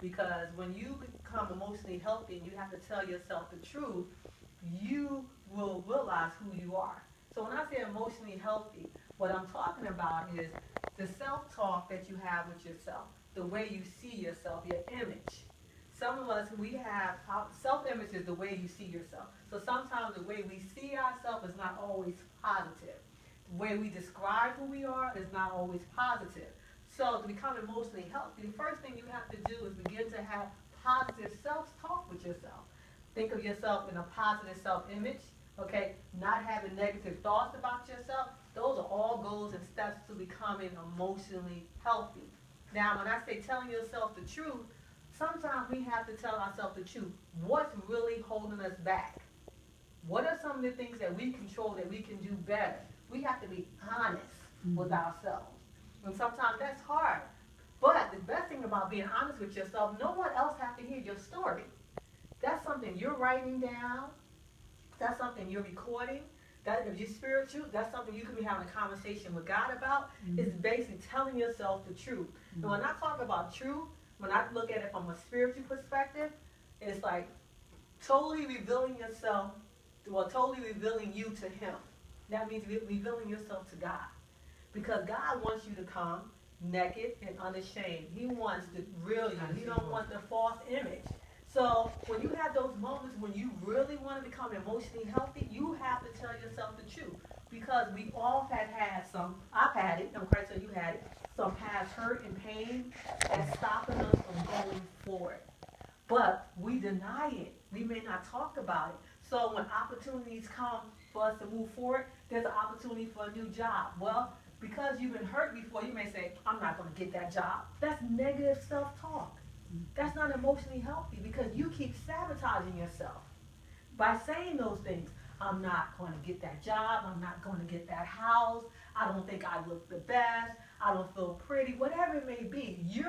Because when you become emotionally healthy and you have to tell yourself the truth, you will realize who you are. So when I say emotionally healthy, what I'm talking about is the self-talk that you have with yourself, the way you see yourself, your image. Some of us, we have, self-image is the way you see yourself. So sometimes the way we see ourselves is not always positive. The way we describe who we are is not always positive. So to become emotionally healthy, the first thing you have to do is begin to have positive self-talk with yourself. Think of yourself in a positive self-image, okay? Not having negative thoughts about yourself. Those are all goals and steps to becoming emotionally healthy. Now, when I say telling yourself the truth, sometimes we have to tell ourselves the truth. What's really holding us back? What are some of the things that we control that we can do better? We have to be honest with ourselves. And sometimes that's hard. But the best thing about being honest with yourself, no one else has to hear your story. That's something you're writing down. That's something you're recording. That if you're spiritual, that's something you can be having a conversation with God about. It's basically telling yourself the truth. And when I talk about truth, when I look at it from a spiritual perspective, it's like totally revealing yourself, or totally revealing you to Him. That means revealing yourself to God. Because God wants you to come naked and unashamed. He wants the real you. He don't want the false image. So when you have those moments when you really want to become emotionally healthy, you have to tell yourself the truth. Because we all have had some, I've had it, I'm quite sure you had it, some past hurt and pain that's stopping us from going forward. But we deny it. We may not talk about it. So when opportunities come for us to move forward, there's an opportunity for a new job. Well, because you've been hurt before, you may say, I'm not going to get that job. That's negative self-talk. That's not emotionally healthy because you keep sabotaging yourself by saying those things. I'm not going to get that job. I'm not going to get that house. I don't think I look the best. I don't feel pretty. Whatever it may be, you're